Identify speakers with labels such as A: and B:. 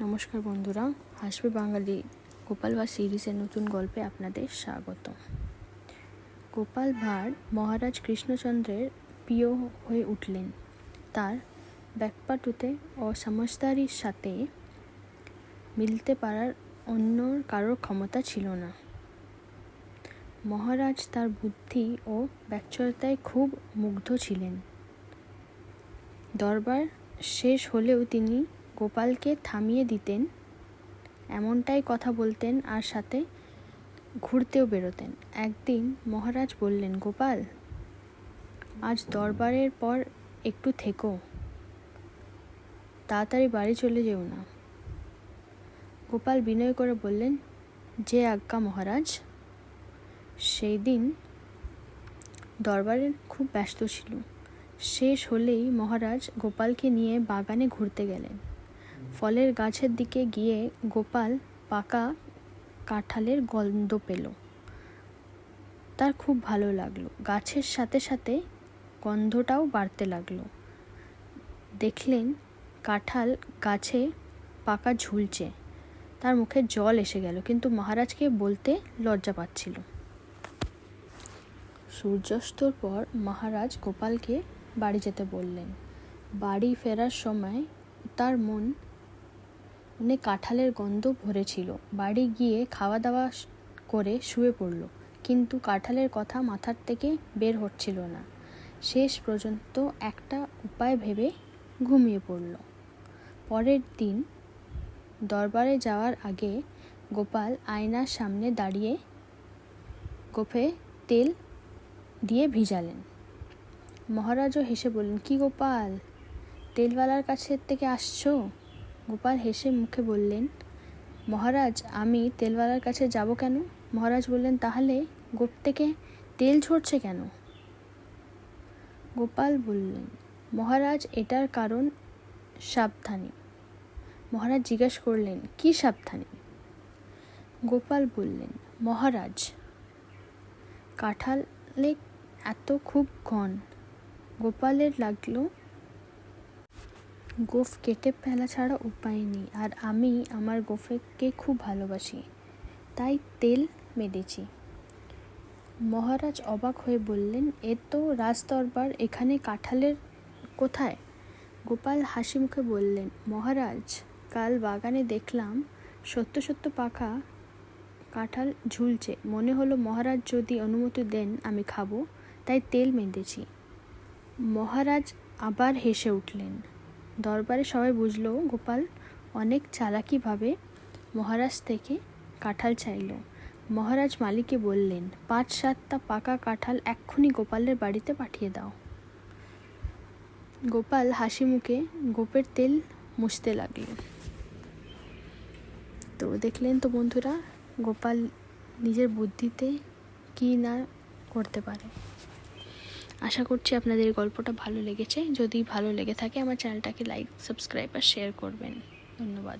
A: নমস্কার বন্ধুরা, হাসবে বাঙালি গোপাল ভাঁড় সিরিজের নতুন গল্পে আপনাদের স্বাগত। গোপাল ভাঁড় মহারাজ কৃষ্ণচন্দ্রের প্রিয় হয়ে উঠলেন। তার ব্যাকপাটুতে ও সমঝদারির সাথে মিলতে পারার অন্য কারোর ক্ষমতা ছিল না। মহারাজ তার বুদ্ধি ও বাকচতুরতায় খুব মুগ্ধ ছিলেন। দরবার শেষ হলেও তিনি গোপালকে থামিয়ে দিতেন, এমনটাই কথা বলতেন আর সাথে ঘুরতেও বেরোতেন। একদিন মহারাজ বললেন, গোপাল, আজ দরবারের পর একটু থেকো, তাড়াতাড়ি বাড়ি চলে যেও না। গোপাল বিনয় করে বললেন, যে আজ্ঞা মহারাজ। সেই দিন দরবারে খুব ব্যস্ত ছিল। শেষ হলেই মহারাজ গোপালকে নিয়ে বাগানে ঘুরতে গেলেন। ফলের গাছের দিকে গিয়ে গোপাল পাকা কাঁঠালের গন্ধ পেল। তার খুব ভালো লাগলো। গাছের সাথে সাথে গন্ধটাও বাড়তে লাগলো। দেখলেন কাঁঠাল গাছে পাকা ঝুলছে। তার মুখে জল এসে গেল, কিন্তু মহারাজকে বলতে লজ্জা পাচ্ছিল। সূর্যাস্তর পর মহারাজ গোপালকে বাড়ি যেতে বললেন। বাড়ি ফেরার সময় তার মনে কাঁঠালের গন্ধ ভরেছিল। বাড়ি গিয়ে খাওয়া দাওয়া করে শুয়ে পড়ল, কিন্তু কাঁঠালের কথা মাথার থেকে বের হচ্ছিল না। শেষ পর্যন্ত একটা উপায় ভেবে ঘুমিয়ে পড়ল। পরের দিন দরবারে যাওয়ার আগে গোপাল আয়নার সামনে দাঁড়িয়ে গোঁফে তেল দিয়ে ভিজালেন। মহারাজও হেসে বললেন, কি গোপাল, তেলওয়ালার কাছে থেকে আসছো? গোপাল হেসে মুখে বললেন, মহারাজ, আমি তেলওয়ালার কাছে যাব কেন? মহারাজ বললেন, তাহলে গোঁফ থেকে তেল ঝরছে কেন? গোপাল বললেন, মহারাজ, এটার কারণ সাবধানী। মহারাজ জিজ্ঞেস করলেন, কি সাবধানী? গোপাল বললেন, মহারাজ, কাঁঠালে এত খুব ঘন। গোপালের লাগলো গোঁফ কেটে ফেলা ছাড়া উপায় নেই, আর আমি আমার গোঁফকে খুব ভালোবাসি, তাই তেল মেরেছি। মহারাজ অবাক হয়ে বললেন, এ তো রাজদরবার, এখানে কাঁঠালের কোথায়? গোপাল হাসি মুখে বললেন, মহারাজ, কাল বাগানে দেখলাম সত্য সত্য পাকা কাঁঠাল ঝুলছে। মনে হলো মহারাজ যদি অনুমতি দেন আমি খাবো, তাই তেল মেরেছি। মহারাজ আবার হেসে উঠলেন। দরবারে সবাই বুঝল গোপাল অনেক চালাকিভাবে মহারাজ থেকে কাঁঠাল চাইল। মহারাজ মালিকে বললেন, 5-7টা পাকা কাঁঠাল এক্ষুনি গোপালের বাড়িতে পাঠিয়ে দাও। গোপাল হাসি মুখে গোঁফের তেল মুছতে লাগল। তো দেখলেন তো বন্ধুরা, গোপাল নিজের বুদ্ধিতে কি না করতে পারে। আশা করছি আপনাদের গল্পটা ভালো লেগেছে। যদি ভালো লেগে থাকে আমার চ্যানেলটাকে লাইক, সাবস্ক্রাইব আর শেয়ার করবেন। ধন্যবাদ।